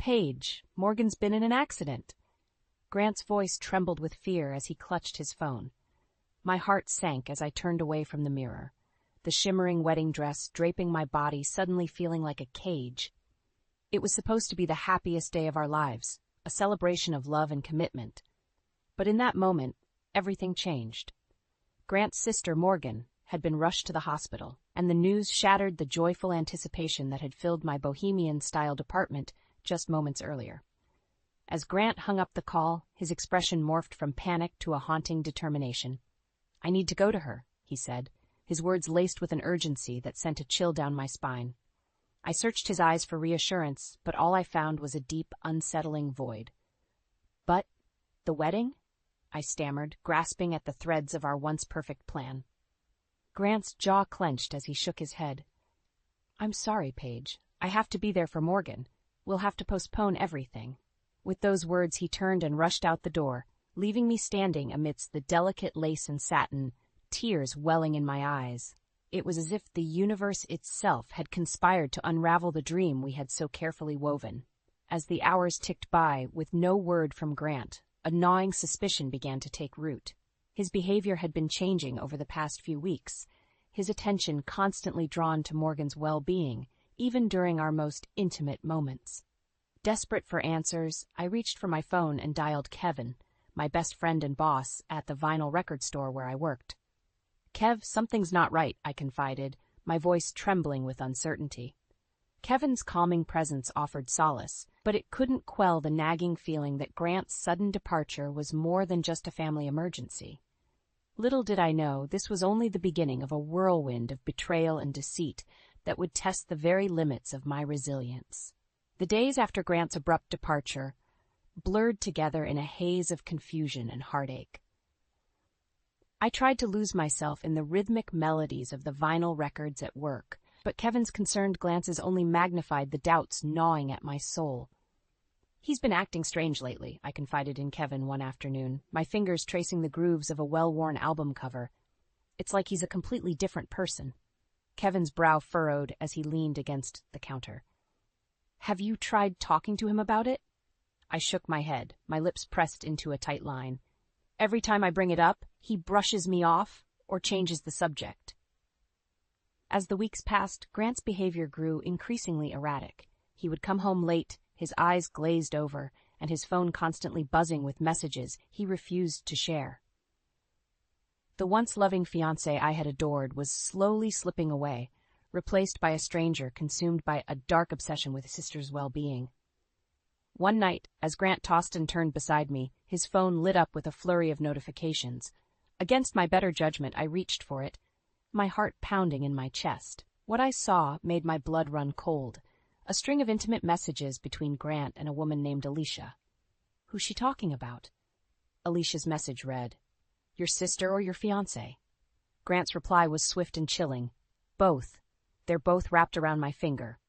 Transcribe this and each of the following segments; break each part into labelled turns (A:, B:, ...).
A: Paige, Morgan's been in an accident." Grant's voice trembled with fear as he clutched his phone. My heart sank as I turned away from the mirror, the shimmering wedding dress draping my body suddenly feeling like a cage. It was supposed to be the happiest day of our lives, a celebration of love and commitment. But in that moment, everything changed. Grant's sister, Morgan, had been rushed to the hospital, and the news shattered the joyful anticipation that had filled my bohemian-styled apartment just moments earlier. As Grant hung up the call, his expression morphed from panic to a haunting determination. "I need to go to her," he said, his words laced with an urgency that sent a chill down my spine. I searched his eyes for reassurance, but all I found was a deep, unsettling void. "But the wedding?" I stammered, grasping at the threads of our once-perfect plan. Grant's jaw clenched as he shook his head. "I'm sorry, Paige. I have to be there for Morgan. We'll have to postpone everything." With those words, he turned and rushed out the door, leaving me standing amidst the delicate lace and satin, tears welling in my eyes. It was as if the universe itself had conspired to unravel the dream we had so carefully woven. As the hours ticked by, with no word from Grant, a gnawing suspicion began to take root. His behavior had been changing over the past few weeks, his attention constantly drawn to Morgan's well-being, even during our most intimate moments. Desperate for answers, I reached for my phone and dialed Kevin, my best friend and boss, at the vinyl record store where I worked. "Kev, something's not right," I confided, my voice trembling with uncertainty. Kevin's calming presence offered solace, but it couldn't quell the nagging feeling that Grant's sudden departure was more than just a family emergency. Little did I know this was only the beginning of a whirlwind of betrayal and deceit that would test the very limits of my resilience. The days after Grant's abrupt departure blurred together in a haze of confusion and heartache. I tried to lose myself in the rhythmic melodies of the vinyl records at work, but Kevin's concerned glances only magnified the doubts gnawing at my soul. "He's been acting strange lately," I confided in Kevin one afternoon, my fingers tracing the grooves of a well-worn album cover. "It's like he's a completely different person." Kevin's brow furrowed as he leaned against the counter. "Have you tried talking to him about it?" I shook my head, my lips pressed into a tight line. "Every time I bring it up, he brushes me off or changes the subject." As the weeks passed, Grant's behavior grew increasingly erratic. He would come home late, his eyes glazed over, and his phone constantly buzzing with messages he refused to share. The once loving fiancé I had adored was slowly slipping away, replaced by a stranger consumed by a dark obsession with his sister's well-being. One night, as Grant tossed and turned beside me, his phone lit up with a flurry of notifications. Against my better judgment, I reached for it, my heart pounding in my chest. What I saw made my blood run cold, a string of intimate messages between Grant and a woman named Alicia. Who's she talking about? Alicia's message read, "Your sister or your fiancé?" Grant's reply was swift and chilling. "Both. They're both wrapped around my finger."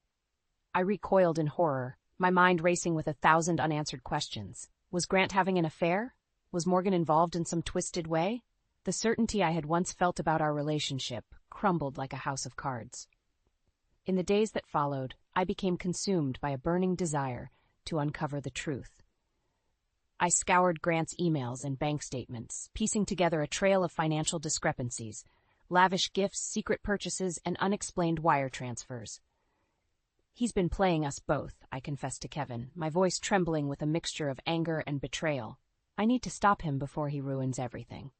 A: I recoiled in horror, my mind racing with 1,000 unanswered questions. Was Grant having an affair? Was Morgan involved in some twisted way? The certainty I had once felt about our relationship crumbled like a house of cards. In the days that followed, I became consumed by a burning desire to uncover the truth. I scoured Grant's emails and bank statements, piecing together a trail of financial discrepancies, lavish gifts, secret purchases, and unexplained wire transfers. "He's been playing us both," I confessed to Kevin, my voice trembling with a mixture of anger and betrayal. "I need to stop him before he ruins everything."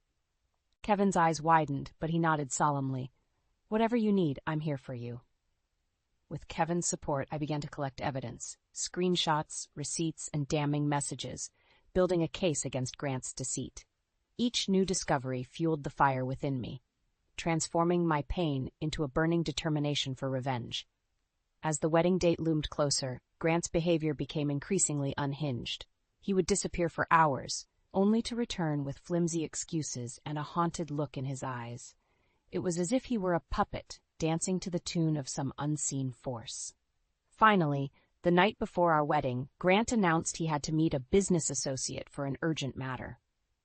A: Kevin's eyes widened, but he nodded solemnly. "Whatever you need, I'm here for you." With Kevin's support, I began to collect evidence, screenshots, receipts, and damning messages, building a case against Grant's deceit. Each new discovery fueled the fire within me, transforming my pain into a burning determination for revenge. As the wedding date loomed closer, Grant's behavior became increasingly unhinged. He would disappear for hours, only to return with flimsy excuses and a haunted look in his eyes. It was as if he were a puppet, dancing to the tune of some unseen force. Finally, the night before our wedding, Grant announced he had to meet a business associate for an urgent matter.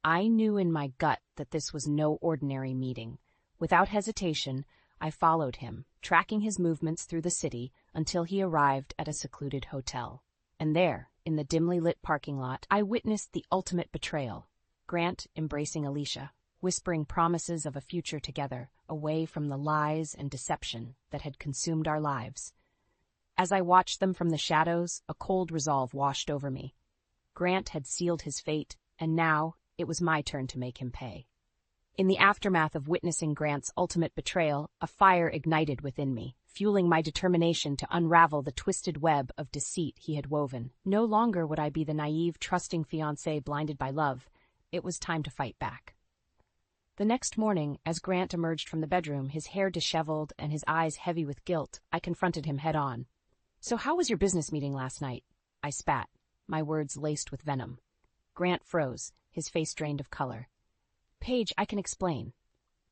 A: I knew in my gut that this was no ordinary meeting. Without hesitation, I followed him, tracking his movements through the city until he arrived at a secluded hotel. And there, in the dimly lit parking lot, I witnessed the ultimate betrayal. Grant embracing Alicia, whispering promises of a future together, away from the lies and deception that had consumed our lives. As I watched them from the shadows, a cold resolve washed over me. Grant had sealed his fate, and now it was my turn to make him pay. In the aftermath of witnessing Grant's ultimate betrayal, a fire ignited within me, fueling my determination to unravel the twisted web of deceit he had woven. No longer would I be the naive, trusting fiancé blinded by love. It was time to fight back. The next morning, as Grant emerged from the bedroom, his hair disheveled and his eyes heavy with guilt, I confronted him head-on. "So how was your business meeting last night?" I spat, my words laced with venom. Grant froze, his face drained of color. "Paige, I can explain."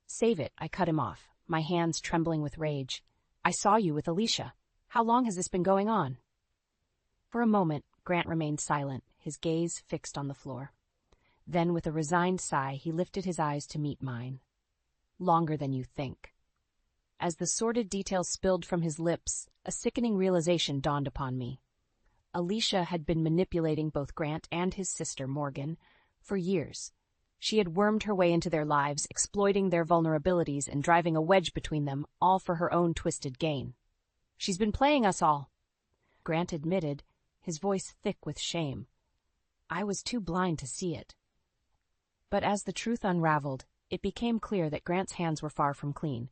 A: "Save it," I cut him off, my hands trembling with rage. "I saw you with Alicia. How long has this been going on?" For a moment, Grant remained silent, his gaze fixed on the floor. Then, with a resigned sigh, he lifted his eyes to meet mine. "Longer than you think." As the sordid details spilled from his lips, a sickening realization dawned upon me. Alicia had been manipulating both Grant and his sister, Morgan, for years. She had wormed her way into their lives, exploiting their vulnerabilities and driving a wedge between them, all for her own twisted gain. "She's been playing us all," Grant admitted, his voice thick with shame. I was too blind to see it. But as the truth unraveled, it became clear that Grant's hands were far from clean.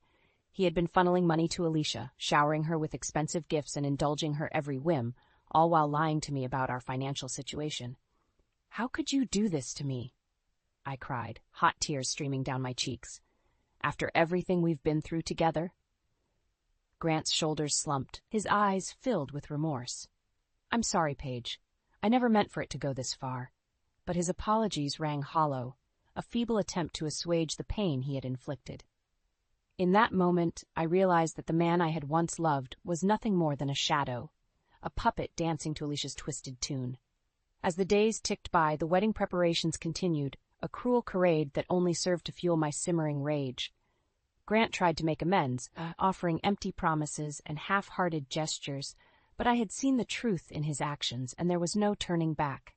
A: He had been funneling money to Alicia, showering her with expensive gifts and indulging her every whim, all while lying to me about our financial situation. "How could you do this to me?" I cried, hot tears streaming down my cheeks. "After everything we've been through together?" Grant's shoulders slumped, his eyes filled with remorse. "I'm sorry, Paige. I never meant for it to go this far." But his apologies rang hollow, a feeble attempt to assuage the pain he had inflicted. In that moment, I realized that the man I had once loved was nothing more than a shadow, a puppet dancing to Alicia's twisted tune. As the days ticked by, the wedding preparations continued, a cruel charade that only served to fuel my simmering rage. Grant tried to make amends, offering empty promises and half-hearted gestures, but I had seen the truth in his actions, and there was no turning back.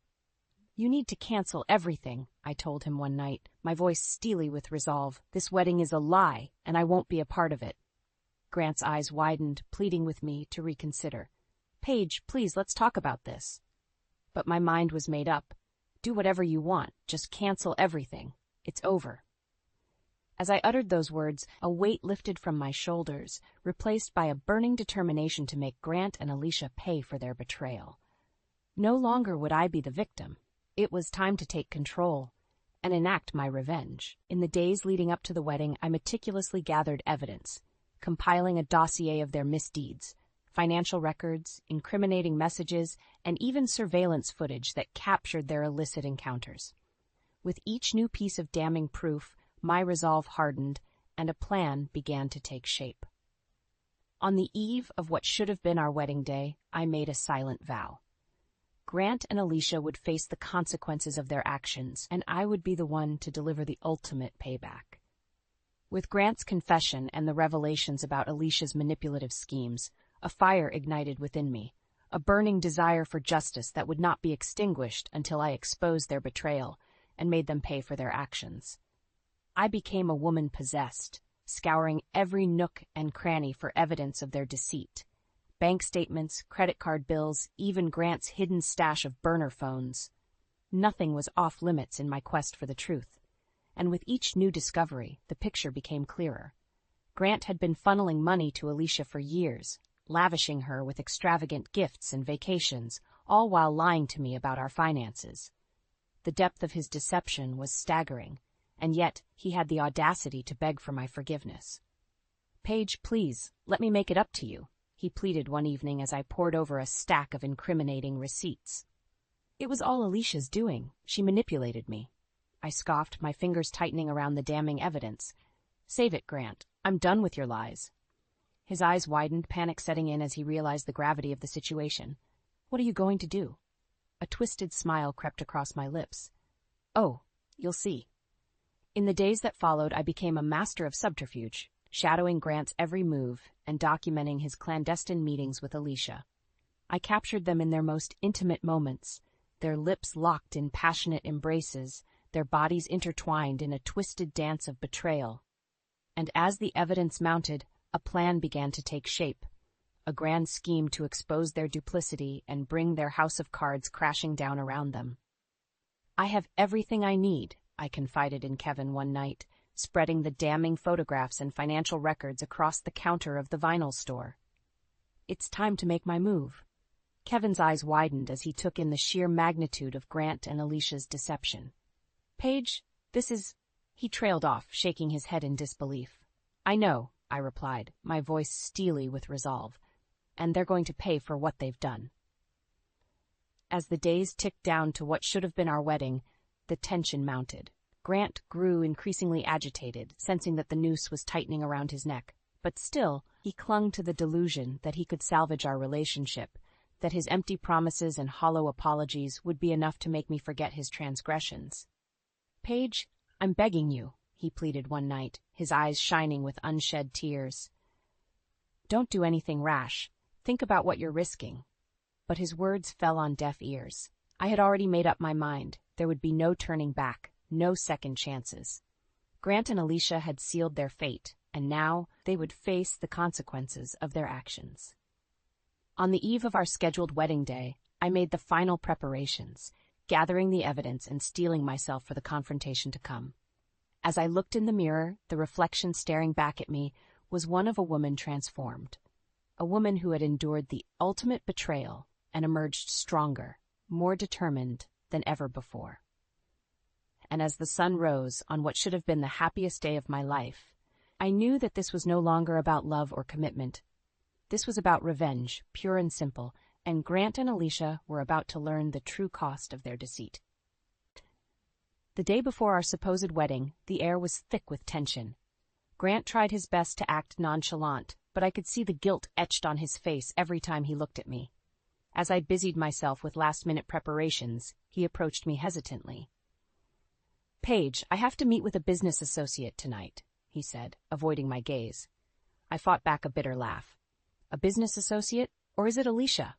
A: "You need to cancel everything," I told him one night, my voice steely with resolve. "This wedding is a lie, and I won't be a part of it." Grant's eyes widened, pleading with me to reconsider. "Paige, please, let's talk about this." But my mind was made up. "Do whatever you want, just cancel everything. It's over." As I uttered those words, a weight lifted from my shoulders, replaced by a burning determination to make Grant and Alicia pay for their betrayal. No longer would I be the victim. It was time to take control and enact my revenge. In the days leading up to the wedding, I meticulously gathered evidence, compiling a dossier of their misdeeds, financial records, incriminating messages, and even surveillance footage that captured their illicit encounters. With each new piece of damning proof, my resolve hardened, and a plan began to take shape. On the eve of what should have been our wedding day, I made a silent vow. Grant and Alicia would face the consequences of their actions, and I would be the one to deliver the ultimate payback. With Grant's confession and the revelations about Alicia's manipulative schemes, a fire ignited within me, a burning desire for justice that would not be extinguished until I exposed their betrayal and made them pay for their actions. I became a woman possessed, scouring every nook and cranny for evidence of their deceit. Bank statements, credit card bills, even Grant's hidden stash of burner phones. Nothing was off limits in my quest for the truth. And with each new discovery, the picture became clearer. Grant had been funneling money to Alicia for years, lavishing her with extravagant gifts and vacations, all while lying to me about our finances. The depth of his deception was staggering, and yet he had the audacity to beg for my forgiveness. "Paige, please, let me make it up to you," he pleaded one evening as I pored over a stack of incriminating receipts. "It was all Alicia's doing. She manipulated me." I scoffed, my fingers tightening around the damning evidence. "Save it, Grant. I'm done with your lies." His eyes widened, panic setting in as he realized the gravity of the situation. "What are you going to do?" A twisted smile crept across my lips. "Oh, you'll see." In the days that followed, I became a master of subterfuge, shadowing Grant's every move and documenting his clandestine meetings with Alicia. I captured them in their most intimate moments, their lips locked in passionate embraces, their bodies intertwined in a twisted dance of betrayal. And as the evidence mounted, a plan began to take shape, a grand scheme to expose their duplicity and bring their house of cards crashing down around them. "I have everything I need," I confided in Kevin one night, spreading the damning photographs and financial records across the counter of the vinyl store. "It's time to make my move." Kevin's eyes widened as he took in the sheer magnitude of Grant and Alicia's deception. "Paige, this is—" He trailed off, shaking his head in disbelief. "I know," I replied, my voice steely with resolve, "and they're going to pay for what they've done." As the days ticked down to what should have been our wedding, the tension mounted. Grant grew increasingly agitated, sensing that the noose was tightening around his neck. But still, he clung to the delusion that he could salvage our relationship, that his empty promises and hollow apologies would be enough to make me forget his transgressions. "Paige, I'm begging you," he pleaded one night, his eyes shining with unshed tears. "Don't do anything rash. Think about what you're risking." But his words fell on deaf ears. I had already made up my mind. There would be no turning back, no second chances. Grant and Alicia had sealed their fate, and now they would face the consequences of their actions. On the eve of our scheduled wedding day, I made the final preparations, gathering the evidence and steeling myself for the confrontation to come. As I looked in the mirror, the reflection staring back at me was one of a woman transformed, a woman who had endured the ultimate betrayal and emerged stronger, more determined than ever before. And as the sun rose on what should have been the happiest day of my life, I knew that this was no longer about love or commitment. This was about revenge, pure and simple, and Grant and Alicia were about to learn the true cost of their deceit. The day before our supposed wedding, the air was thick with tension. Grant tried his best to act nonchalant, but I could see the guilt etched on his face every time he looked at me. As I busied myself with last-minute preparations, he approached me hesitantly. "Paige, I have to meet with a business associate tonight," he said, avoiding my gaze. I fought back a bitter laugh. "A business associate, or is it Alicia?"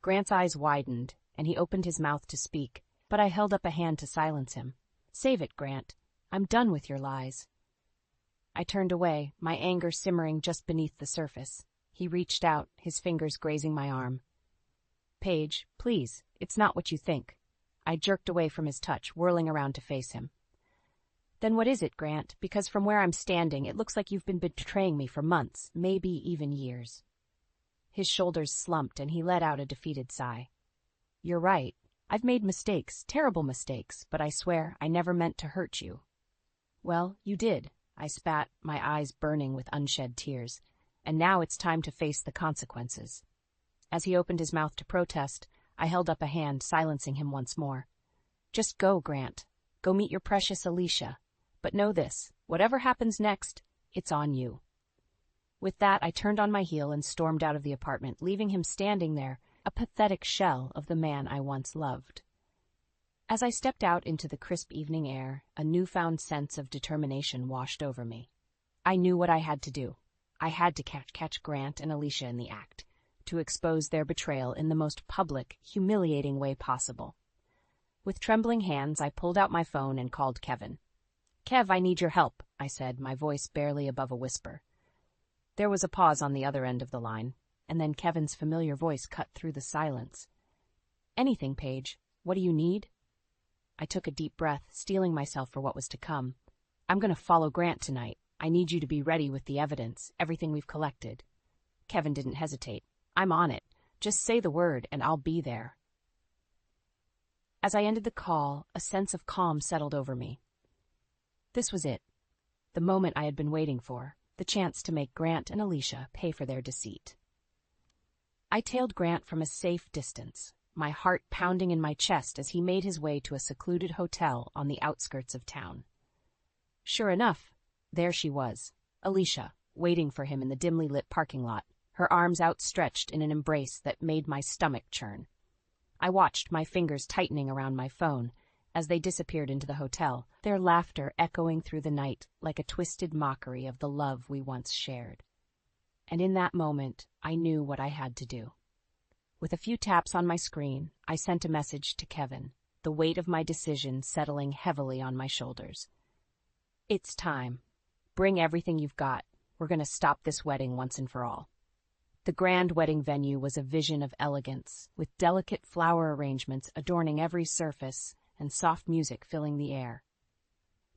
A: Grant's eyes widened, and he opened his mouth to speak, but I held up a hand to silence him. "Save it, Grant. I'm done with your lies." I turned away, my anger simmering just beneath the surface. He reached out, his fingers grazing my arm. "Paige, please, it's not what you think." I jerked away from his touch, whirling around to face him. "Then what is it, Grant? Because from where I'm standing, it looks like you've been betraying me for months, maybe even years." His shoulders slumped, and he let out a defeated sigh. "You're right. I've made mistakes, terrible mistakes, but I swear I never meant to hurt you." "Well, you did," I spat, my eyes burning with unshed tears. "And now it's time to face the consequences." As he opened his mouth to protest, I held up a hand, silencing him once more. "Just go, Grant. Go meet your precious Alicia. But know this, whatever happens next, it's on you." With that, I turned on my heel and stormed out of the apartment, leaving him standing there, a pathetic shell of the man I once loved. As I stepped out into the crisp evening air, a newfound sense of determination washed over me. I knew what I had to do. I had to catch Grant and Alicia in the act, to expose their betrayal in the most public, humiliating way possible. With trembling hands, I pulled out my phone and called Kevin. "Kev, I need your help," I said, my voice barely above a whisper. There was a pause on the other end of the line, and then Kevin's familiar voice cut through the silence. "Anything, Paige. What do you need?" I took a deep breath, steeling myself for what was to come. "I'm going to follow Grant tonight. I need you to be ready with the evidence, everything we've collected." Kevin didn't hesitate. "I'm on it. Just say the word, and I'll be there." As I ended the call, a sense of calm settled over me. This was it. The moment I had been waiting for, the chance to make Grant and Alicia pay for their deceit. I tailed Grant from a safe distance, my heart pounding in my chest as he made his way to a secluded hotel on the outskirts of town. Sure enough, there she was, Alicia, waiting for him in the dimly lit parking lot, her arms outstretched in an embrace that made my stomach churn. I watched, my fingers tightening around my phone, as they disappeared into the hotel, their laughter echoing through the night like a twisted mockery of the love we once shared. And in that moment, I knew what I had to do. With a few taps on my screen, I sent a message to Kevin, the weight of my decision settling heavily on my shoulders. It's time. Bring everything you've got. We're going to stop this wedding once and for all. The grand wedding venue was a vision of elegance, with delicate flower arrangements adorning every surface and soft music filling the air.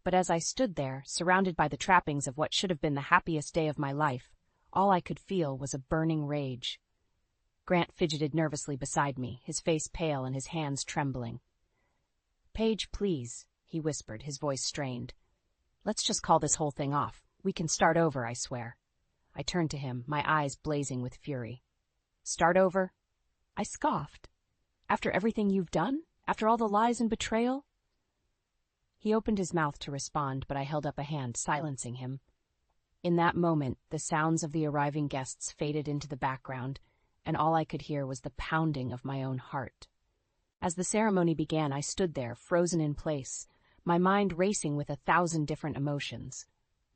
A: But as I stood there, surrounded by the trappings of what should have been the happiest day of my life, all I could feel was a burning rage. Grant fidgeted nervously beside me, his face pale and his hands trembling. "Paige, please," he whispered, his voice strained. "Let's just call this whole thing off. We can start over, I swear." I turned to him, my eyes blazing with fury. "Start over?" I scoffed. "After everything you've done? After all the lies and betrayal?" He opened his mouth to respond, but I held up a hand, silencing him. In that moment, the sounds of the arriving guests faded into the background, and all I could hear was the pounding of my own heart. As the ceremony began, I stood there, frozen in place, my mind racing with 1,000 different emotions.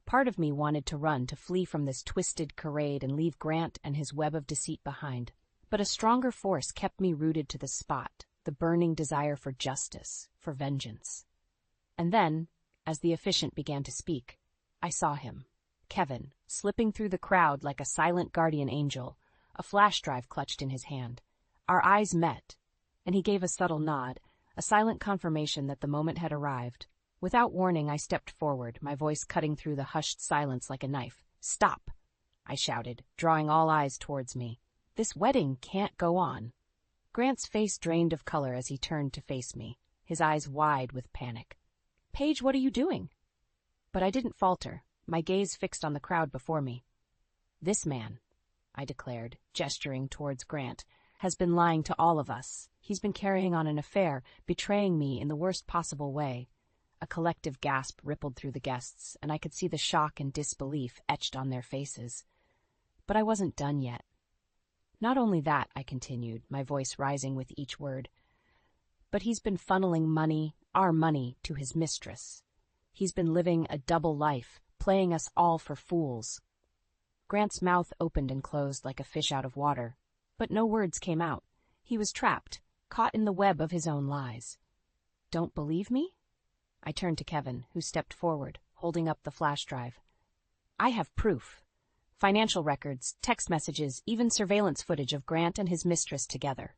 A: Part of me wanted to run, to flee from this twisted charade and leave Grant and his web of deceit behind. But a stronger force kept me rooted to the spot, the burning desire for justice, for vengeance. And then, as the officiant began to speak, I saw him, Kevin, slipping through the crowd like a silent guardian angel, a flash drive clutched in his hand. Our eyes met, and he gave a subtle nod, a silent confirmation that the moment had arrived. Without warning, I stepped forward, my voice cutting through the hushed silence like a knife. "Stop!" I shouted, drawing all eyes towards me. "This wedding can't go on." Grant's face drained of color as he turned to face me, his eyes wide with panic. "Paige, what are you doing?" But I didn't falter, my gaze fixed on the crowd before me. "This man," I declared, gesturing towards Grant, "has been lying to all of us. He's been carrying on an affair, betraying me in the worst possible way." A collective gasp rippled through the guests, and I could see the shock and disbelief etched on their faces. But I wasn't done yet. "Not only that," I continued, my voice rising with each word, "but he's been funneling money, our money, to his mistress. He's been living a double life, playing us all for fools." Grant's mouth opened and closed like a fish out of water, but no words came out. He was trapped, caught in the web of his own lies. "Don't believe me?" I turned to Kevin, who stepped forward, holding up the flash drive. "I have proof. Financial records, text messages, even surveillance footage of Grant and his mistress together."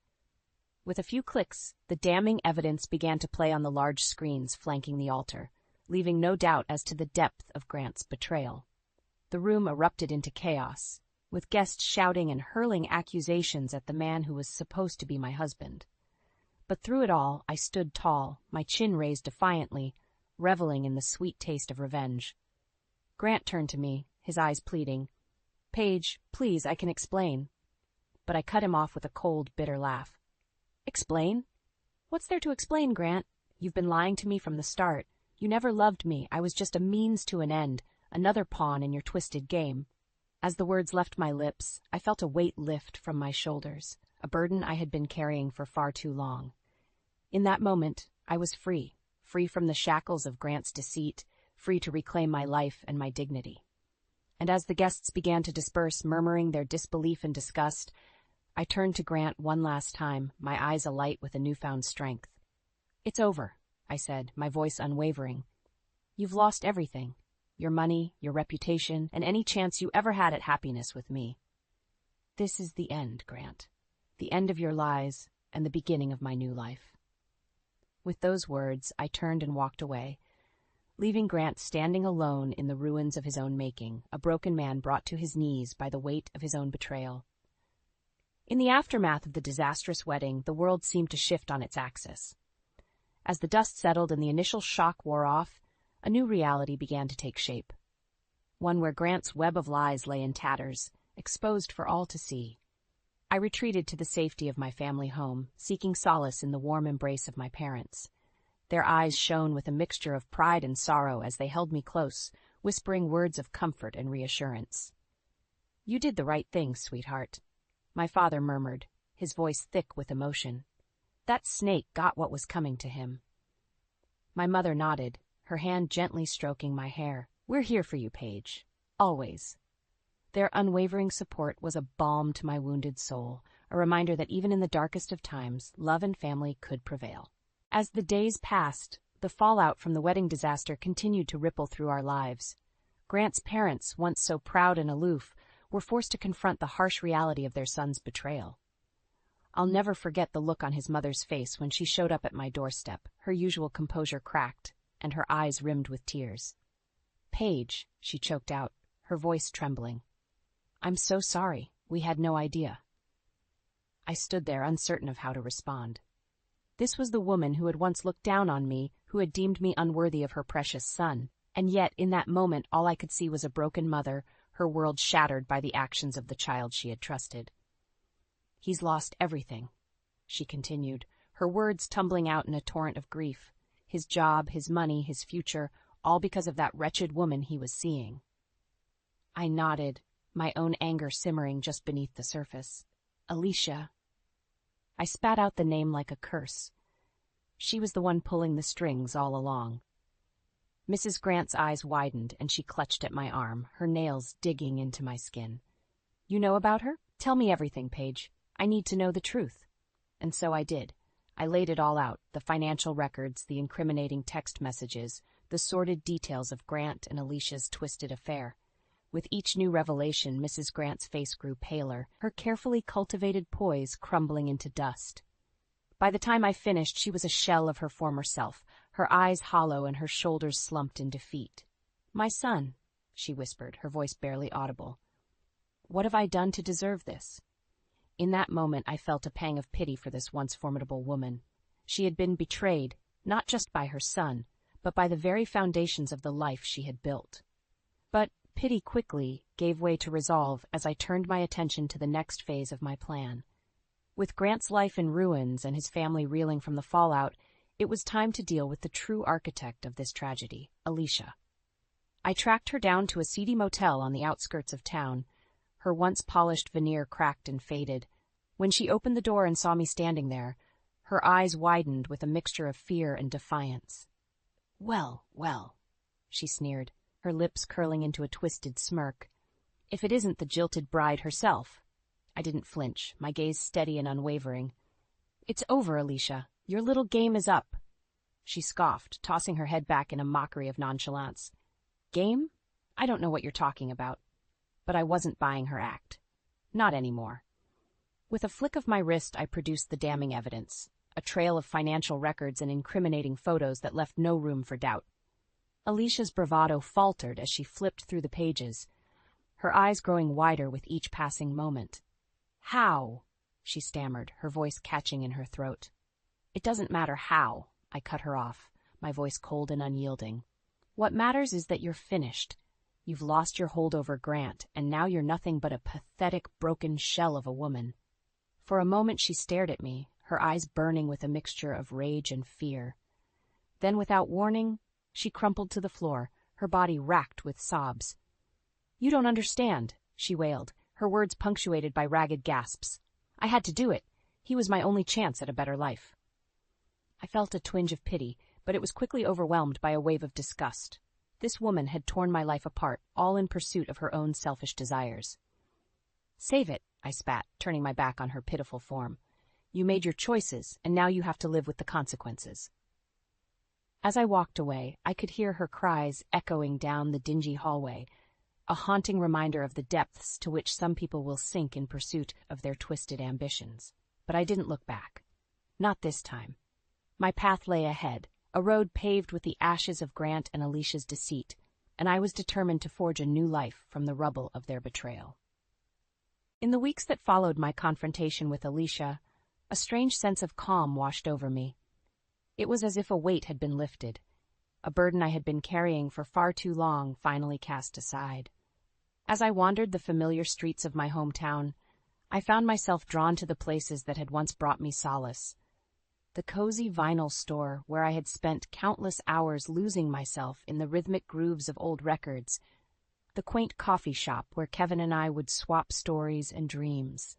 A: With a few clicks, the damning evidence began to play on the large screens flanking the altar, leaving no doubt as to the depth of Grant's betrayal. The room erupted into chaos, with guests shouting and hurling accusations at the man who was supposed to be my husband. But through it all, I stood tall, my chin raised defiantly, reveling in the sweet taste of revenge. Grant turned to me, his eyes pleading. "Paige, please, I can explain." But I cut him off with a cold, bitter laugh. "Explain? What's there to explain, Grant? You've been lying to me from the start. You never loved me. I was just a means to an end, another pawn in your twisted game." As the words left my lips, I felt a weight lift from my shoulders, a burden I had been carrying for far too long. In that moment, I was free, free from the shackles of Grant's deceit, free to reclaim my life and my dignity. And as the guests began to disperse, murmuring their disbelief and disgust, I turned to Grant one last time, my eyes alight with a newfound strength. "It's over," I said, my voice unwavering. "You've lost everything, your money, your reputation, and any chance you ever had at happiness with me. This is the end, Grant. The end of your lies and the beginning of my new life." With those words, I turned and walked away, leaving Grant standing alone in the ruins of his own making, a broken man brought to his knees by the weight of his own betrayal. In the aftermath of the disastrous wedding, the world seemed to shift on its axis. As the dust settled and the initial shock wore off, a new reality began to take shape. One where Grant's web of lies lay in tatters, exposed for all to see. I retreated to the safety of my family home, seeking solace in the warm embrace of my parents. Their eyes shone with a mixture of pride and sorrow as they held me close, whispering words of comfort and reassurance. "You did the right thing, sweetheart," my father murmured, his voice thick with emotion. "That snake got what was coming to him." My mother nodded, her hand gently stroking my hair. "We're here for you, Paige. Always." Their unwavering support was a balm to my wounded soul, a reminder that even in the darkest of times, love and family could prevail. As the days passed, the fallout from the wedding disaster continued to ripple through our lives. Grant's parents, once so proud and aloof, were forced to confront the harsh reality of their son's betrayal. I'll never forget the look on his mother's face when she showed up at my doorstep, her usual composure cracked, and her eyes rimmed with tears. "Paige," she choked out, her voice trembling. "I'm so sorry. We had no idea." I stood there, uncertain of how to respond. This was the woman who had once looked down on me, who had deemed me unworthy of her precious son, and yet, in that moment, all I could see was a broken mother, her world shattered by the actions of the child she had trusted. "He's lost everything," she continued, her words tumbling out in a torrent of grief. His job, his money, his future, all because of that wretched woman he was seeing. I nodded, my own anger simmering just beneath the surface. "Alicia." I spat out the name like a curse. She was the one pulling the strings all along. Mrs. Grant's eyes widened, and she clutched at my arm, her nails digging into my skin. "You know about her? Tell me everything, Paige. I need to know the truth." And so I did. I laid it all out, the financial records, the incriminating text messages, the sordid details of Grant and Alicia's twisted affair. With each new revelation, Mrs. Grant's face grew paler, her carefully cultivated poise crumbling into dust. By the time I finished, she was a shell of her former self, her eyes hollow and her shoulders slumped in defeat. "My son," she whispered, her voice barely audible. "What have I done to deserve this?" In that moment, I felt a pang of pity for this once formidable woman. She had been betrayed, not just by her son, but by the very foundations of the life she had built. But pity quickly gave way to resolve as I turned my attention to the next phase of my plan. With Grant's life in ruins and his family reeling from the fallout, it was time to deal with the true architect of this tragedy, Alicia. I tracked her down to a seedy motel on the outskirts of town. Her once polished veneer cracked and faded. When she opened the door and saw me standing there, her eyes widened with a mixture of fear and defiance. "Well, well," she sneered, her lips curling into a twisted smirk. "If it isn't the jilted bride herself." I didn't flinch, my gaze steady and unwavering. "It's over, Alicia. Your little game is up." She scoffed, tossing her head back in a mockery of nonchalance. "Game? I don't know what you're talking about." But I wasn't buying her act. Not anymore. With a flick of my wrist, I produced the damning evidence, a trail of financial records and incriminating photos that left no room for doubt. Alicia's bravado faltered as she flipped through the pages, her eyes growing wider with each passing moment. "How?" she stammered, her voice catching in her throat. "It doesn't matter how," I cut her off, my voice cold and unyielding. "What matters is that you're finished. You've lost your hold over Grant, and now you're nothing but a pathetic, broken shell of a woman." For a moment she stared at me, her eyes burning with a mixture of rage and fear. Then, without warning, she crumpled to the floor, her body racked with sobs. "You don't understand," she wailed, her words punctuated by ragged gasps. "I had to do it. He was my only chance at a better life." I felt a twinge of pity, but it was quickly overwhelmed by a wave of disgust. This woman had torn my life apart, all in pursuit of her own selfish desires. "Save it," I spat, turning my back on her pitiful form. "You made your choices, and now you have to live with the consequences." As I walked away, I could hear her cries echoing down the dingy hallway, a haunting reminder of the depths to which some people will sink in pursuit of their twisted ambitions. But I didn't look back. Not this time. My path lay ahead, a road paved with the ashes of Grant and Alicia's deceit, and I was determined to forge a new life from the rubble of their betrayal. In the weeks that followed my confrontation with Alicia, a strange sense of calm washed over me. It was as if a weight had been lifted. A burden I had been carrying for far too long finally cast aside. As I wandered the familiar streets of my hometown, I found myself drawn to the places that had once brought me solace. The cozy vinyl store where I had spent countless hours losing myself in the rhythmic grooves of old records. The quaint coffee shop where Kevin and I would swap stories and dreams.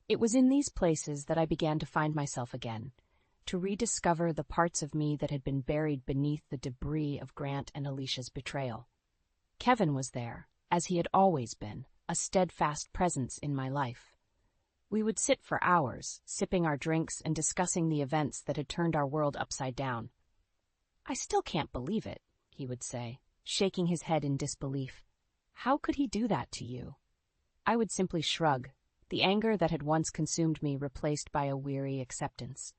A: It was in these places that I began to find myself again, to rediscover the parts of me that had been buried beneath the debris of Grant and Alicia's betrayal. Kevin was there, as he had always been, a steadfast presence in my life. We would sit for hours, sipping our drinks and discussing the events that had turned our world upside down. "I still can't believe it," he would say, shaking his head in disbelief. "How could he do that to you?" I would simply shrug, the anger that had once consumed me replaced by a weary acceptance.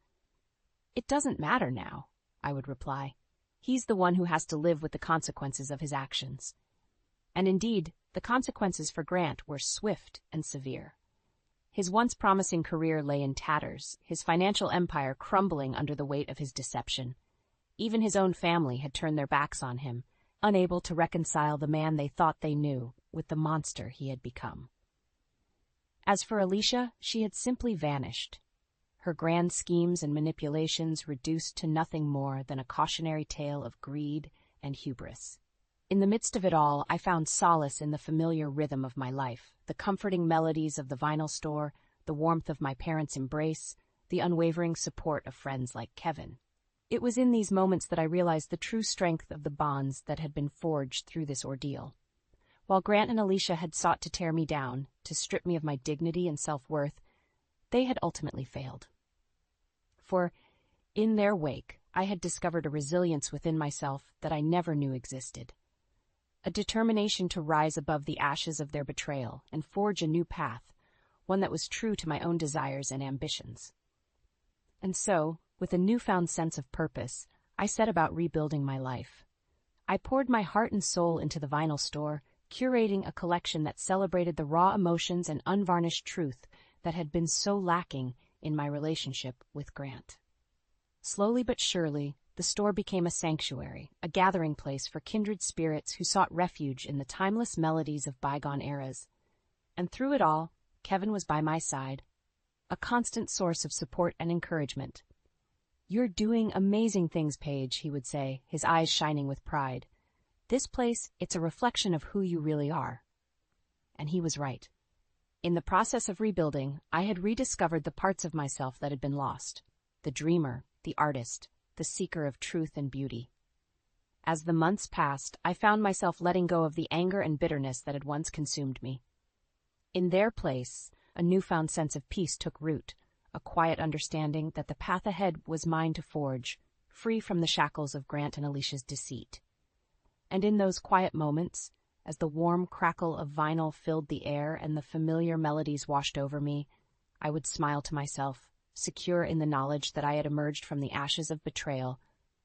A: "It doesn't matter now," I would reply. "He's the one who has to live with the consequences of his actions." And indeed, the consequences for Grant were swift and severe. His once promising career lay in tatters, his financial empire crumbling under the weight of his deception. Even his own family had turned their backs on him, unable to reconcile the man they thought they knew with the monster he had become. As for Alicia, she had simply vanished. Her grand schemes and manipulations reduced to nothing more than a cautionary tale of greed and hubris. In the midst of it all, I found solace in the familiar rhythm of my life, the comforting melodies of the vinyl store, the warmth of my parents' embrace, the unwavering support of friends like Kevin. It was in these moments that I realized the true strength of the bonds that had been forged through this ordeal. While Grant and Alicia had sought to tear me down, to strip me of my dignity and self-worth, they had ultimately failed. For, in their wake, I had discovered a resilience within myself that I never knew existed. A determination to rise above the ashes of their betrayal and forge a new path, one that was true to my own desires and ambitions. And so, with a newfound sense of purpose, I set about rebuilding my life. I poured my heart and soul into the vinyl store, curating a collection that celebrated the raw emotions and unvarnished truth that had been so lacking in my relationship with Grant. Slowly but surely, the store became a sanctuary, a gathering place for kindred spirits who sought refuge in the timeless melodies of bygone eras. And through it all, Kevin was by my side, a constant source of support and encouragement. "You're doing amazing things, Paige," he would say, his eyes shining with pride. "This place, it's a reflection of who you really are." And he was right. In the process of rebuilding, I had rediscovered the parts of myself that had been lost: the dreamer, the artist, the seeker of truth and beauty. As the months passed, I found myself letting go of the anger and bitterness that had once consumed me. In their place, a newfound sense of peace took root, a quiet understanding that the path ahead was mine to forge, free from the shackles of Grant and Alicia's deceit. And in those quiet moments, as the warm crackle of vinyl filled the air and the familiar melodies washed over me, I would smile to myself, secure in the knowledge that I had emerged from the ashes of betrayal,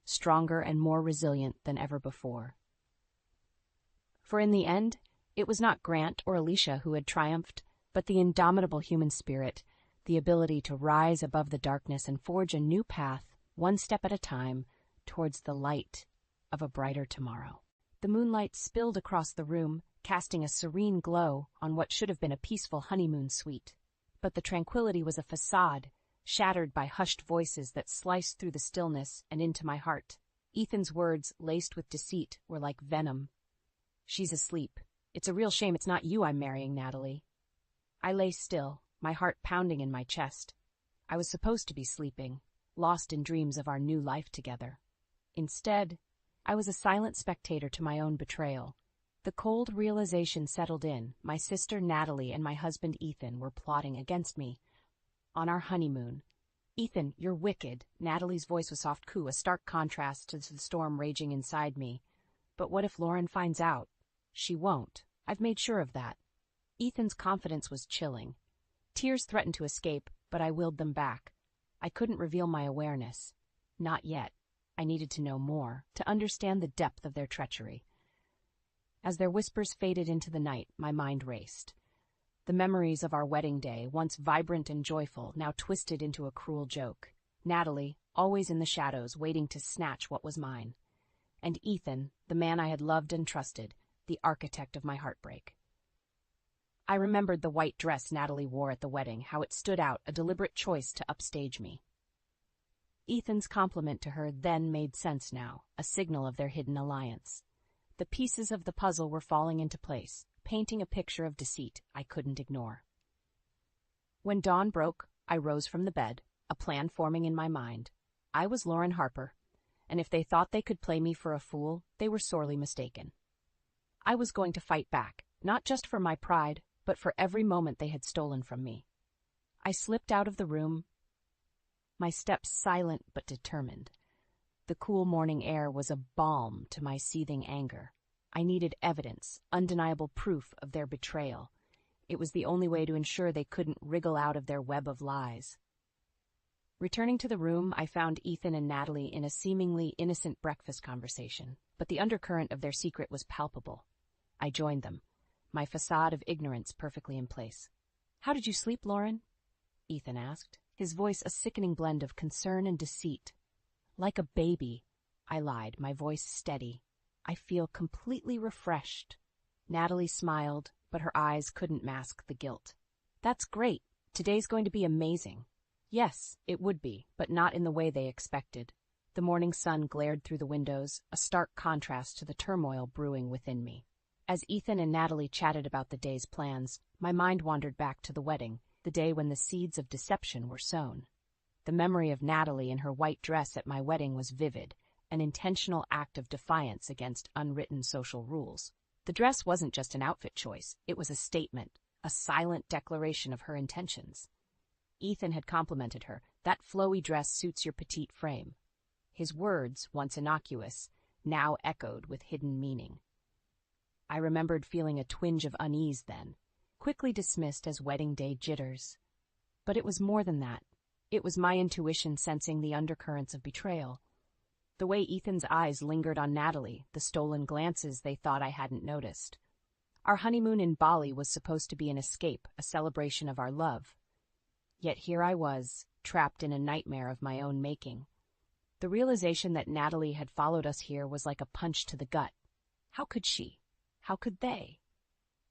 A: stronger and more resilient than ever before. For in the end, it was not Grant or Alicia who had triumphed, but the indomitable human spirit, the ability to rise above the darkness and forge a new path, one step at a time, towards the light of a brighter tomorrow. The moonlight spilled across the room, casting a serene glow on what should have been a peaceful honeymoon suite. But the tranquility was a facade, shattered by hushed voices that sliced through the stillness and into my heart. Ethan's words, laced with deceit, were like venom. "She's asleep. It's a real shame it's not you I'm marrying, Natalie." I lay still, my heart pounding in my chest. I was supposed to be sleeping, lost in dreams of our new life together. Instead, I was a silent spectator to my own betrayal. The cold realization settled in: my sister Natalie and my husband Ethan were plotting against me. On our honeymoon. "Ethan, you're wicked." Natalie's voice was soft coo, a stark contrast to the storm raging inside me. "But what if Lauren finds out?" "She won't. I've made sure of that." Ethan's confidence was chilling. Tears threatened to escape, but I willed them back. I couldn't reveal my awareness. Not yet. I needed to know more, to understand the depth of their treachery. As their whispers faded into the night, my mind raced. The memories of our wedding day, once vibrant and joyful, now twisted into a cruel joke. Natalie, always in the shadows, waiting to snatch what was mine. And Ethan, the man I had loved and trusted, the architect of my heartbreak. I remembered the white dress Natalie wore at the wedding, how it stood out, a deliberate choice to upstage me. Ethan's compliment to her then made sense now, a signal of their hidden alliance. The pieces of the puzzle were falling into place, painting a picture of deceit I couldn't ignore. When dawn broke, I rose from the bed, a plan forming in my mind. I was Lauren Harper, and if they thought they could play me for a fool, they were sorely mistaken. I was going to fight back, not just for my pride, but for every moment they had stolen from me. I slipped out of the room, my steps silent but determined. The cool morning air was a balm to my seething anger. I needed evidence, undeniable proof of their betrayal. It was the only way to ensure they couldn't wriggle out of their web of lies. Returning to the room, I found Ethan and Natalie in a seemingly innocent breakfast conversation, but the undercurrent of their secret was palpable. I joined them, my facade of ignorance perfectly in place. "How did you sleep, Lauren?" Ethan asked, his voice a sickening blend of concern and deceit. "Like a baby," I lied, my voice steady. "I feel completely refreshed." Natalie smiled, but her eyes couldn't mask the guilt. "That's great. Today's going to be amazing." Yes, it would be, but not in the way they expected. The morning sun glared through the windows, a stark contrast to the turmoil brewing within me. As Ethan and Natalie chatted about the day's plans, my mind wandered back to the wedding, the day when the seeds of deception were sown. The memory of Natalie in her white dress at my wedding was vivid, an intentional act of defiance against unwritten social rules. The dress wasn't just an outfit choice, it was a statement, a silent declaration of her intentions. Ethan had complimented her, "That flowy dress suits your petite frame." His words, once innocuous, now echoed with hidden meaning. I remembered feeling a twinge of unease then, quickly dismissed as wedding day jitters. But it was more than that. It was my intuition sensing the undercurrents of betrayal. The way Ethan's eyes lingered on Natalie, the stolen glances they thought I hadn't noticed. Our honeymoon in Bali was supposed to be an escape, a celebration of our love. Yet here I was, trapped in a nightmare of my own making. The realization that Natalie had followed us here was like a punch to the gut. How could she? How could they?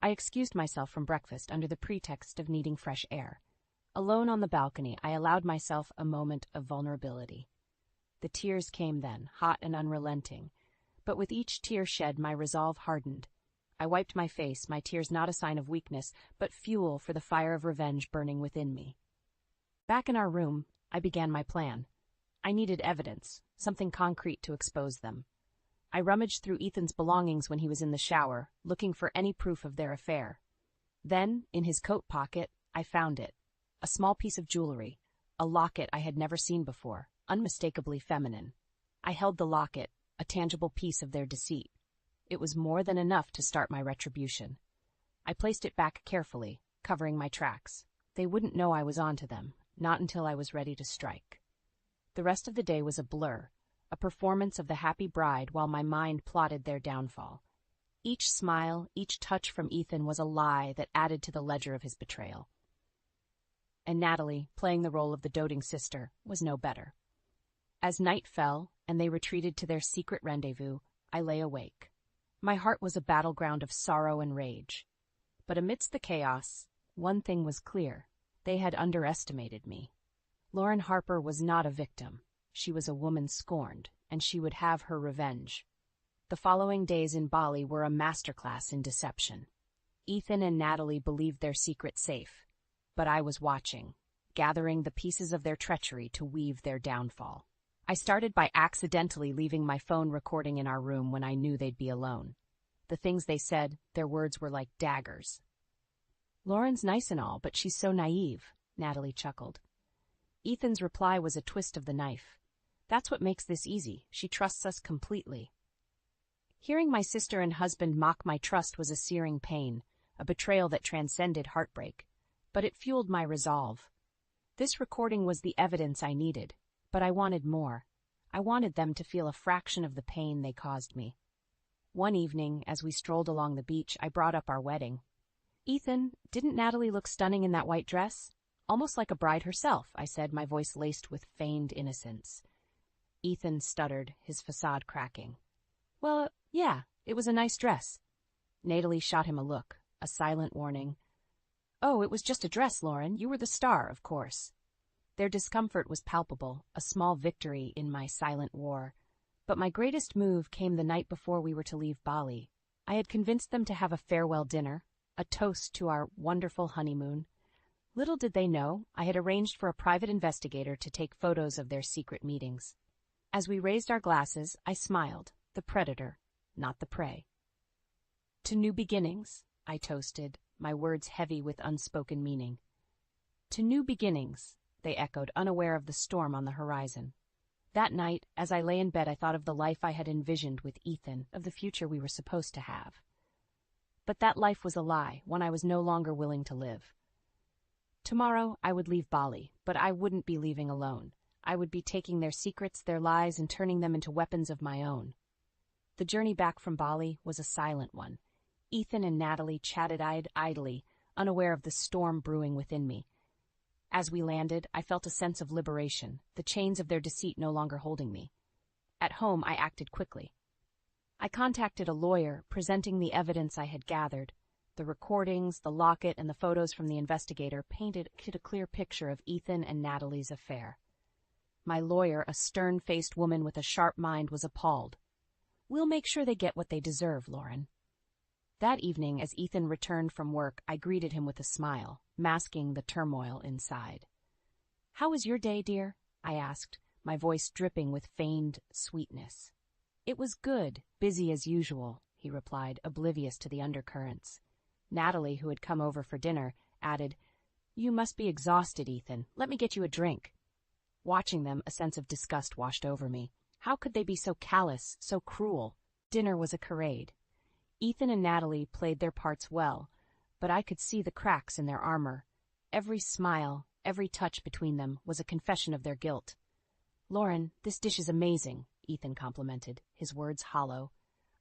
A: I excused myself from breakfast under the pretext of needing fresh air. Alone on the balcony, I allowed myself a moment of vulnerability. The tears came then, hot and unrelenting, but with each tear shed my resolve hardened. I wiped my face, my tears not a sign of weakness, but fuel for the fire of revenge burning within me. Back in our room, I began my plan. I needed evidence, something concrete to expose them. I rummaged through Ethan's belongings when he was in the shower, looking for any proof of their affair. Then, in his coat pocket, I found it. A small piece of jewelry, a locket I had never seen before, unmistakably feminine. I held the locket, a tangible piece of their deceit. It was more than enough to start my retribution. I placed it back carefully, covering my tracks. They wouldn't know I was onto them, not until I was ready to strike. The rest of the day was a blur, a performance of the happy bride while my mind plotted their downfall. Each smile, each touch from Ethan was a lie that added to the ledger of his betrayal. And Natalie, playing the role of the doting sister, was no better. As night fell and they retreated to their secret rendezvous, I lay awake. My heart was a battleground of sorrow and rage. But amidst the chaos, one thing was clear. They had underestimated me. Lauren Harper was not a victim. She was a woman scorned, and she would have her revenge. The following days in Bali were a masterclass in deception. Ethan and Natalie believed their secret safe, but I was watching, gathering the pieces of their treachery to weave their downfall. I started by accidentally leaving my phone recording in our room when I knew they'd be alone. The things they said, their words were like daggers. "Lauren's nice and all, but she's so naive," Natalie chuckled. Ethan's reply was a twist of the knife. "That's what makes this easy. She trusts us completely." Hearing my sister and husband mock my trust was a searing pain, a betrayal that transcended heartbreak. But it fueled my resolve. This recording was the evidence I needed, but I wanted more. I wanted them to feel a fraction of the pain they caused me. One evening, as we strolled along the beach, I brought up our wedding. "Ethan, didn't Natalie look stunning in that white dress? Almost like a bride herself," I said, my voice laced with feigned innocence. Ethan stuttered, his facade cracking. "Well, yeah, it was a nice dress." Natalie shot him a look, a silent warning. "Oh, it was just a dress, Lauren. You were the star, of course." Their discomfort was palpable, a small victory in my silent war. But my greatest move came the night before we were to leave Bali. I had convinced them to have a farewell dinner, a toast to our wonderful honeymoon. Little did they know, I had arranged for a private investigator to take photos of their secret meetings. As we raised our glasses, I smiled, the predator, not the prey. "To new beginnings," I toasted, my words heavy with unspoken meaning. To new beginnings, they echoed, unaware of the storm on the horizon. That night, as I lay in bed, I thought of the life I had envisioned with Ethan, of the future we were supposed to have. But that life was a lie, one I was no longer willing to live. Tomorrow, I would leave Bali, but I wouldn't be leaving alone. I would be taking their secrets, their lies, and turning them into weapons of my own. The journey back from Bali was a silent one. Ethan and Natalie chatted idly, unaware of the storm brewing within me. As we landed, I felt a sense of liberation, the chains of their deceit no longer holding me. At home, I acted quickly. I contacted a lawyer, presenting the evidence I had gathered. The recordings, the locket, and the photos from the investigator painted a clear picture of Ethan and Natalie's affair. My lawyer, a stern-faced woman with a sharp mind, was appalled. "We'll make sure they get what they deserve, Lauren." That evening, as Ethan returned from work, I greeted him with a smile, masking the turmoil inside. "How was your day, dear?" I asked, my voice dripping with feigned sweetness. "It was good, busy as usual," he replied, oblivious to the undercurrents. Natalie, who had come over for dinner, added, "You must be exhausted, Ethan. Let me get you a drink." Watching them, a sense of disgust washed over me. How could they be so callous, so cruel? Dinner was a charade. Ethan and Natalie played their parts well, but I could see the cracks in their armor. Every smile, every touch between them was a confession of their guilt. "Lauren, this dish is amazing," Ethan complimented, his words hollow.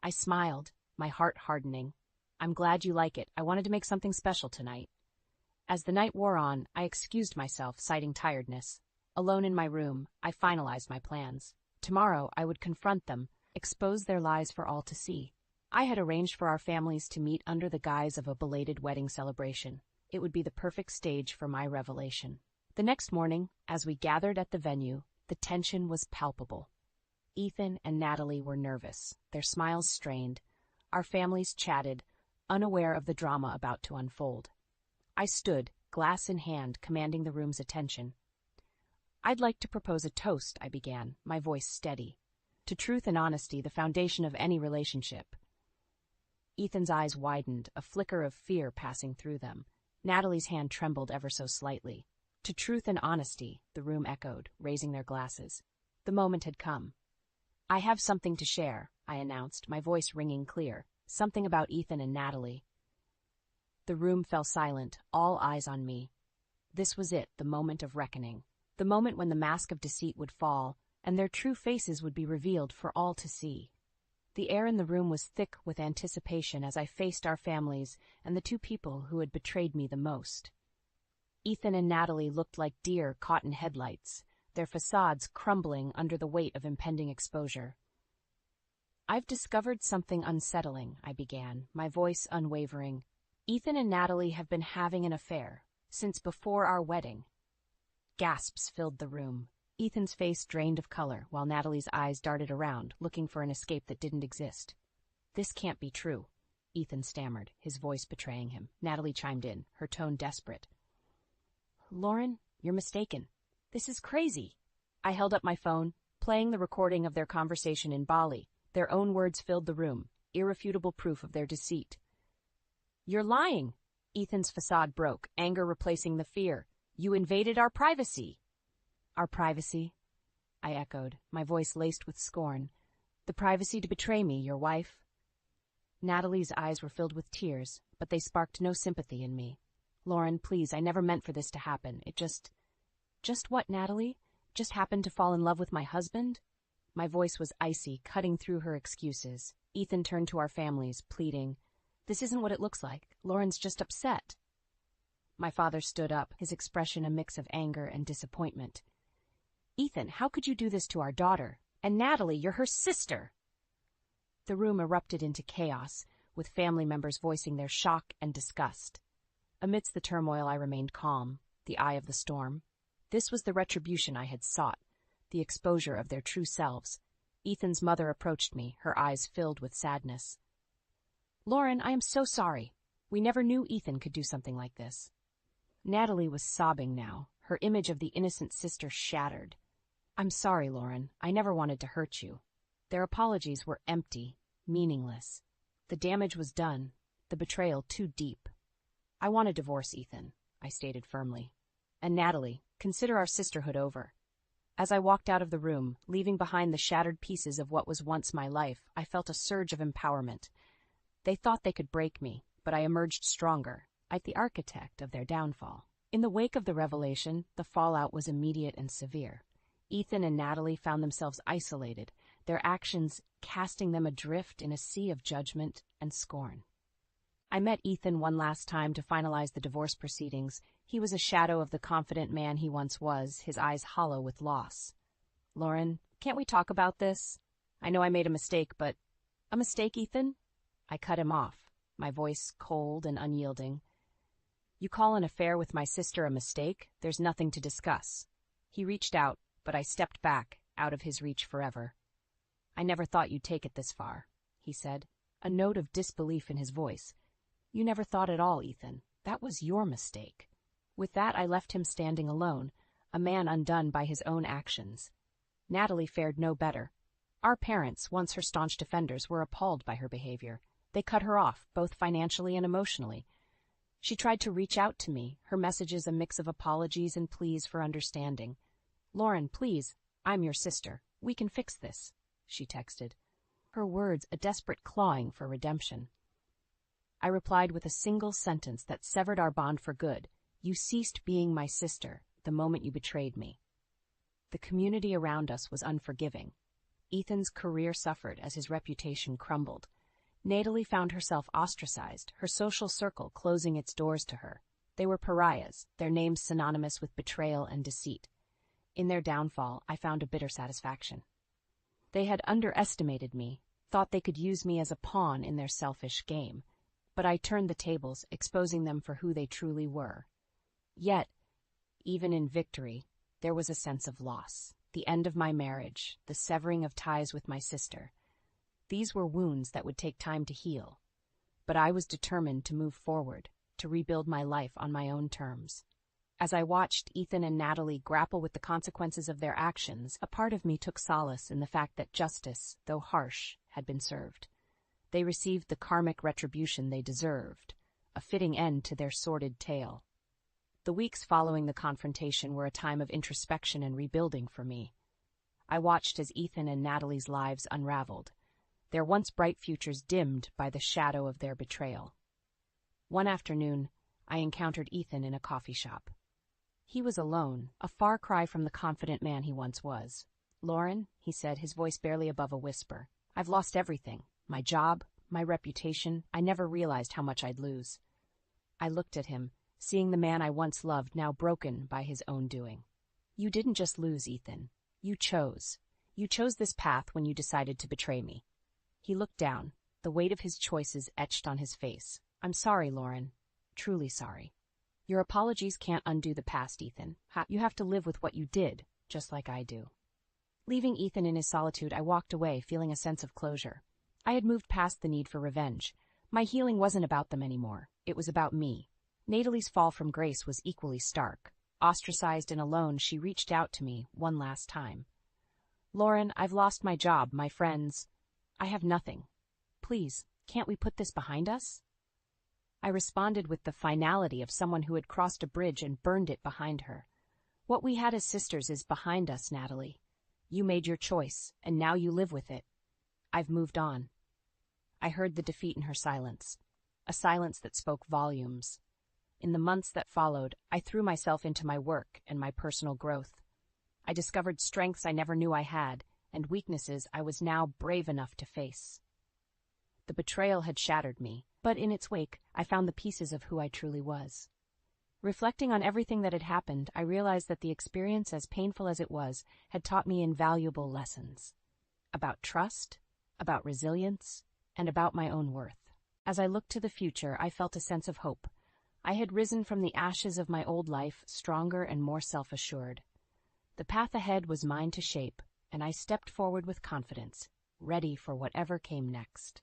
A: I smiled, my heart hardening. "I'm glad you like it. I wanted to make something special tonight." As the night wore on, I excused myself, citing tiredness. Alone in my room, I finalized my plans. Tomorrow, I would confront them, expose their lies for all to see. I had arranged for our families to meet under the guise of a belated wedding celebration. It would be the perfect stage for my revelation. The next morning, as we gathered at the venue, the tension was palpable. Ethan and Natalie were nervous, their smiles strained. Our families chatted, unaware of the drama about to unfold. I stood, glass in hand, commanding the room's attention. "I'd like to propose a toast," I began, my voice steady. "To truth and honesty, the foundation of any relationship." Ethan's eyes widened, a flicker of fear passing through them. Natalie's hand trembled ever so slightly. "To truth and honesty," the room echoed, raising their glasses. The moment had come. "I have something to share," I announced, my voice ringing clear. "Something about Ethan and Natalie." The room fell silent, all eyes on me. This was it, the moment of reckoning. The moment when the mask of deceit would fall, and their true faces would be revealed for all to see. The air in the room was thick with anticipation as I faced our families and the two people who had betrayed me the most. Ethan and Natalie looked like deer caught in headlights, their facades crumbling under the weight of impending exposure. "I've discovered something unsettling," I began, my voice unwavering. "Ethan and Natalie have been having an affair, since before our wedding." Gasps filled the room. Ethan's face drained of color, while Natalie's eyes darted around, looking for an escape that didn't exist. "This can't be true," Ethan stammered, his voice betraying him. Natalie chimed in, her tone desperate. "Lauren, you're mistaken. This is crazy." I held up my phone, playing the recording of their conversation in Bali. Their own words filled the room, irrefutable proof of their deceit. "You're lying." Ethan's facade broke, anger replacing the fear. "You invaded our privacy." "Our privacy?" I echoed, my voice laced with scorn. "The privacy to betray me, your wife?" Natalie's eyes were filled with tears, but they sparked no sympathy in me. "Lauren, please, I never meant for this to happen. It just..." "Just what, Natalie? Just happened to fall in love with my husband?" My voice was icy, cutting through her excuses. Ethan turned to our families, pleading, "This isn't what it looks like. Lauren's just upset." My father stood up, his expression a mix of anger and disappointment. "Ethan, how could you do this to our daughter? And Natalie, you're her sister!" The room erupted into chaos, with family members voicing their shock and disgust. Amidst the turmoil, I remained calm, the eye of the storm. This was the retribution I had sought, the exposure of their true selves. Ethan's mother approached me, her eyes filled with sadness. "Lauren, I am so sorry. We never knew Ethan could do something like this." Natalie was sobbing now, her image of the innocent sister shattered. "I'm sorry, Lauren. I never wanted to hurt you." Their apologies were empty, meaningless. The damage was done, the betrayal too deep. "I want to divorce Ethan," I stated firmly. And Natalie, consider our sisterhood over. As I walked out of the room, leaving behind the shattered pieces of what was once my life, I felt a surge of empowerment. They thought they could break me, but I emerged stronger, like the architect of their downfall. In the wake of the revelation, the fallout was immediate and severe. Ethan and Natalie found themselves isolated, their actions casting them adrift in a sea of judgment and scorn. I met Ethan one last time to finalize the divorce proceedings. He was a shadow of the confident man he once was, his eyes hollow with loss. "Lauren, can't we talk about this? I know I made a mistake, but—" "A mistake, Ethan?" I cut him off, my voice cold and unyielding. "You call an affair with my sister a mistake? There's nothing to discuss." He reached out, but I stepped back, out of his reach forever. "I never thought you'd take it this far," he said, a note of disbelief in his voice. "You never thought at all, Ethan. That was your mistake." With that, I left him standing alone, a man undone by his own actions. Natalie fared no better. Our parents, once her staunch defenders, were appalled by her behavior. They cut her off, both financially and emotionally. She tried to reach out to me, her messages a mix of apologies and pleas for understanding. "Lauren, please, I'm your sister. We can fix this," she texted. Her words a desperate clawing for redemption. I replied with a single sentence that severed our bond for good. "You ceased being my sister the moment you betrayed me." The community around us was unforgiving. Ethan's career suffered as his reputation crumbled. Natalie found herself ostracized, her social circle closing its doors to her. They were pariahs, their names synonymous with betrayal and deceit. In their downfall, I found a bitter satisfaction. They had underestimated me, thought they could use me as a pawn in their selfish game. But I turned the tables, exposing them for who they truly were. Yet, even in victory, there was a sense of loss. The end of my marriage, the severing of ties with my sister. These were wounds that would take time to heal. But I was determined to move forward, to rebuild my life on my own terms. As I watched Ethan and Natalie grapple with the consequences of their actions, a part of me took solace in the fact that justice, though harsh, had been served. They received the karmic retribution they deserved, a fitting end to their sordid tale. The weeks following the confrontation were a time of introspection and rebuilding for me. I watched as Ethan and Natalie's lives unraveled, their once bright futures dimmed by the shadow of their betrayal. One afternoon, I encountered Ethan in a coffee shop. He was alone, a far cry from the confident man he once was. "Lauren," he said, his voice barely above a whisper, "I've lost everything. My job, my reputation. I never realized how much I'd lose." I looked at him, seeing the man I once loved now broken by his own doing. "You didn't just lose, Ethan. You chose. You chose this path when you decided to betray me." He looked down, the weight of his choices etched on his face. "I'm sorry, Lauren. Truly sorry. Your apologies can't undo the past, Ethan. You have to live with what you did, just like I do." Leaving Ethan in his solitude, I walked away, feeling a sense of closure. I had moved past the need for revenge. My healing wasn't about them anymore. It was about me. Natalie's fall from grace was equally stark. Ostracized and alone, she reached out to me one last time. "Lauren, I've lost my job, my friends. I have nothing. Please, can't we put this behind us?" I responded with the finality of someone who had crossed a bridge and burned it behind her. "What we had as sisters is behind us, Natalie. You made your choice, and now you live with it. I've moved on." I heard the defeat in her silence, a silence that spoke volumes. In the months that followed, I threw myself into my work and my personal growth. I discovered strengths I never knew I had, and weaknesses I was now brave enough to face. The betrayal had shattered me, but in its wake, I found the pieces of who I truly was. Reflecting on everything that had happened, I realized that the experience, as painful as it was, had taught me invaluable lessons. About trust, about resilience, and about my own worth. As I looked to the future, I felt a sense of hope. I had risen from the ashes of my old life, stronger and more self-assured. The path ahead was mine to shape, and I stepped forward with confidence, ready for whatever came next.